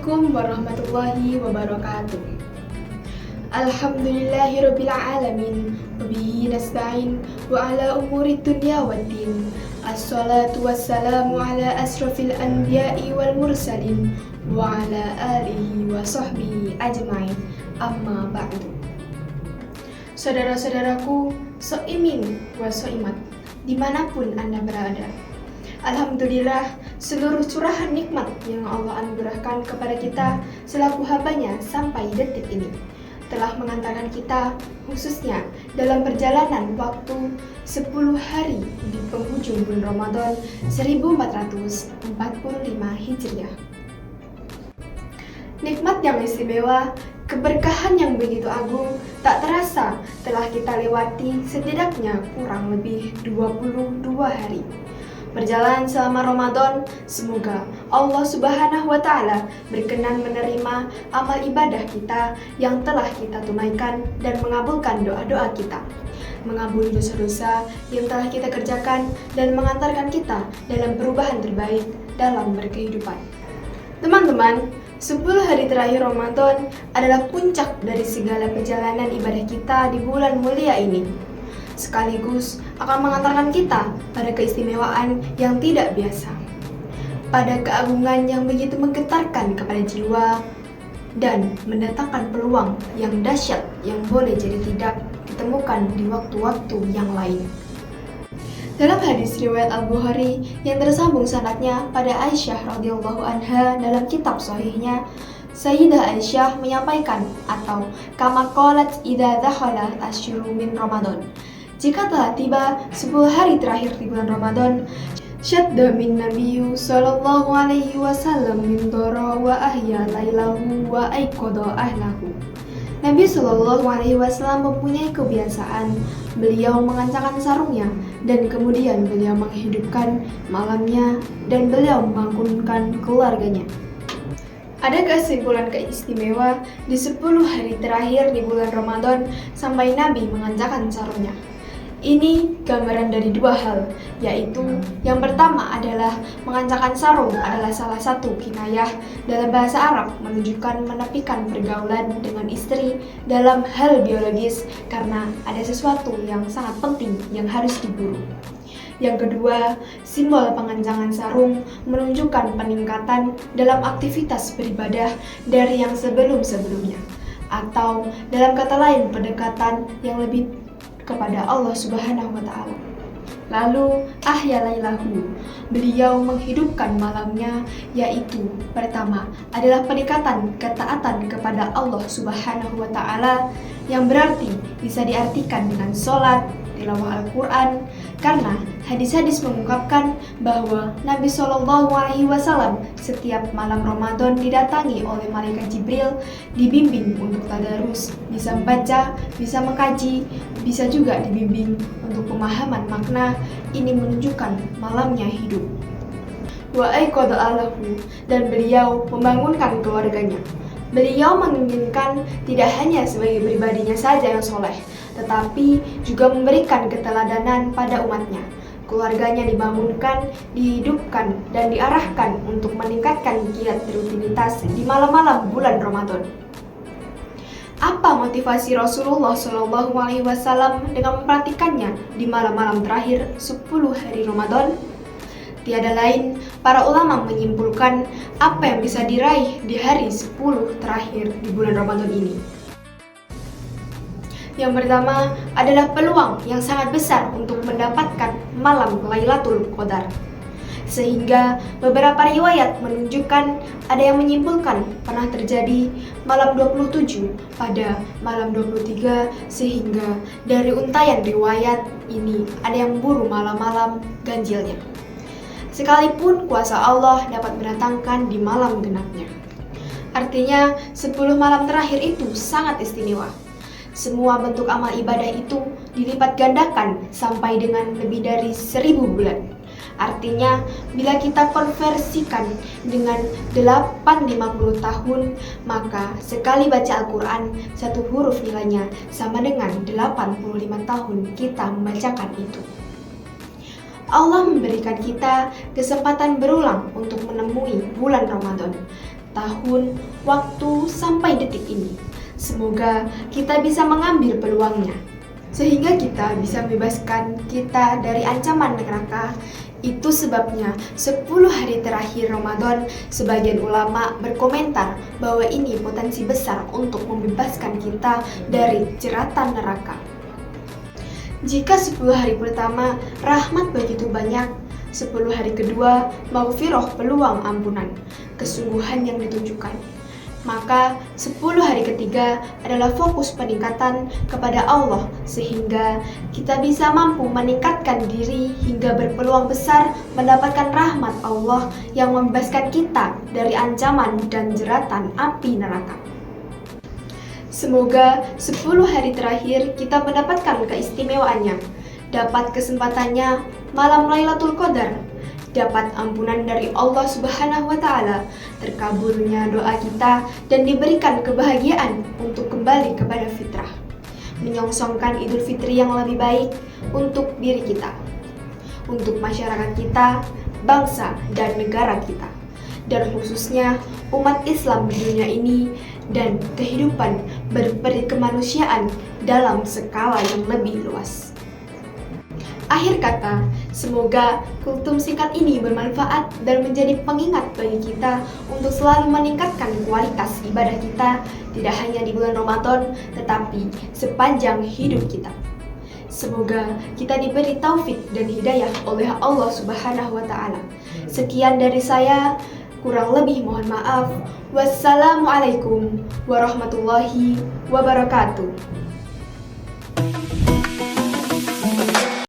Assalamualaikum warahmatullahi wabarakatuh. Alhamdulillahirabbil alamin wa bihi nasta'in wa ala umuri dunya waddin. Assalatu wassalamu ala asrafil anbiya'i wal mursalin wa ala alihi wa sahbihi ajmain. Amma ba'du. Saudara-saudaraku, so'imin wa so'imat, dimanapun Anda berada, alhamdulillah, seluruh curahan nikmat yang Allah anugerahkan kepada kita selaku hambanya sampai detik ini telah mengantarkan kita, khususnya dalam perjalanan waktu 10 hari di penghujung bulan Ramadan 1445 Hijriah. Nikmat yang istimewa, keberkahan yang begitu agung tak terasa telah kita lewati setidaknya kurang lebih 22 hari. Berjalan selama Ramadan, semoga Allah Subhanahu wa Ta'ala berkenan menerima amal ibadah kita yang telah kita tunaikan dan mengabulkan doa-doa kita, mengampuni dosa-dosa yang telah kita kerjakan dan mengantarkan kita dalam perubahan terbaik dalam berkehidupan. Teman-teman, 10 hari terakhir Ramadan adalah puncak dari segala perjalanan ibadah kita di bulan mulia ini, sekaligus akan mengantarkan kita pada keistimewaan yang tidak biasa, pada keagungan yang begitu menggetarkan kepada jiwa, dan mendatangkan peluang yang dahsyat yang boleh jadi tidak ditemukan di waktu-waktu yang lain. Dalam hadis riwayat Al-Bukhari yang tersambung sanadnya pada Aisyah radhiyallahu anha dalam kitab sahihnya, Sayyidah Aisyah menyampaikan atau kama qalat idza dakhala asyhuru min Ramadan, jika telah tiba 10 hari terakhir di bulan Ramadan, syadda min nabiyyu sallallahu alaihi wasallam min dara wa ahya lailahu wa aiqadha ahlahu. Nabi Shallallahu Alaihi Wasallam mempunyai kebiasaan beliau mengancangkan sarungnya dan kemudian beliau menghidupkan malamnya dan beliau membangunkan keluarganya. Ada kesimpulan keistimewa di 10 hari terakhir di bulan Ramadan sampai Nabi mengancangkan sarungnya. Ini gambaran dari dua hal, yaitu yang pertama adalah mengancangkan sarung adalah salah satu kinayah dalam bahasa Arab menunjukkan menepikan pergaulan dengan istri dalam hal biologis karena ada sesuatu yang sangat penting yang harus diburu. Yang kedua, simbol pengencangan sarung menunjukkan peningkatan dalam aktivitas beribadah dari yang sebelum-sebelumnya, atau dalam kata lain pendekatan yang lebih kepada Allah Subhanahu wa Ta'ala. Lalu ahya lailahu, beliau menghidupkan malamnya, yaitu pertama adalah peningkatan ketaatan kepada Allah Subhanahu wa Ta'ala, yang berarti bisa diartikan dengan sholat, tilawah Al-Quran, karena hadis-hadis mengungkapkan bahwa Nabi Shallallahu Alaihi Wasallam setiap malam Ramadan didatangi oleh malaikat Jibril, dibimbing untuk tadarus, bisa membaca, bisa mengkaji, bisa juga dibimbing untuk pemahaman makna. Ini menunjukkan malamnya hidup. Wa aiqadha ahlahu, dan beliau membangunkan keluarganya. Beliau menginginkan tidak hanya sebagai pribadinya saja yang soleh, tetapi juga memberikan keteladanan pada umatnya. Keluarganya dibangunkan, dihidupkan, dan diarahkan untuk meningkatkan giat rutinitas di malam-malam bulan Ramadan. Apa motivasi Rasulullah SAW dengan memperhatikannya di malam-malam terakhir 10 hari Ramadan? Tiada lain, para ulama menyimpulkan apa yang bisa diraih di hari 10 terakhir di bulan Ramadan ini. Yang pertama adalah peluang yang sangat besar untuk mendapatkan malam Lailatul Qadar. Sehingga beberapa riwayat menunjukkan ada yang menyimpulkan pernah terjadi malam 27 pada malam 23, sehingga dari untayan riwayat ini ada yang memburu malam-malam ganjilnya. Sekalipun kuasa Allah dapat mendatangkan di malam genapnya. Artinya 10 malam terakhir itu sangat istimewa. Semua bentuk amal ibadah itu dilipat gandakan sampai dengan lebih dari 1000 bulan. Artinya, bila kita konversikan dengan 850 tahun, maka sekali baca Al-Quran, satu huruf nilainya sama dengan 85 tahun kita membacakan itu. Allah memberikan kita kesempatan berulang untuk menemui bulan Ramadan. tahun, waktu, sampai detik ini. Semoga kita bisa mengambil peluangnya, sehingga kita bisa membebaskan kita dari ancaman neraka. Itu sebabnya 10 hari terakhir Ramadan, sebagian ulama berkomentar bahwa ini potensi besar untuk membebaskan kita dari jeratan neraka. Jika 10 hari pertama rahmat begitu banyak, 10 hari kedua maghfirah peluang ampunan, kesungguhan yang ditunjukkan. Maka 10 hari ketiga adalah fokus peningkatan kepada Allah sehingga kita bisa mampu meningkatkan diri hingga berpeluang besar mendapatkan rahmat Allah yang membebaskan kita dari ancaman dan jeratan api neraka. Semoga 10 hari terakhir kita mendapatkan keistimewaannya, dapat kesempatannya malam Lailatul Qadar, dapat ampunan dari Allah Subhanahu wa Ta'ala, terkabulnya doa kita, dan diberikan kebahagiaan untuk kembali kepada fitrah, menyongsongkan Idul Fitri yang lebih baik untuk diri kita, untuk masyarakat kita, bangsa, dan negara kita, dan khususnya umat Islam di dunia ini, dan kehidupan berperikemanusiaan dalam skala yang lebih luas. Akhir kata, semoga kultum singkat ini bermanfaat dan menjadi pengingat bagi kita untuk selalu meningkatkan kualitas ibadah kita, tidak hanya di bulan Ramadan, tetapi sepanjang hidup kita. Semoga kita diberi taufik dan hidayah oleh Allah Subhanahu wa Ta'ala. Sekian dari saya, kurang lebih mohon maaf. Wassalamualaikum warahmatullahi wabarakatuh.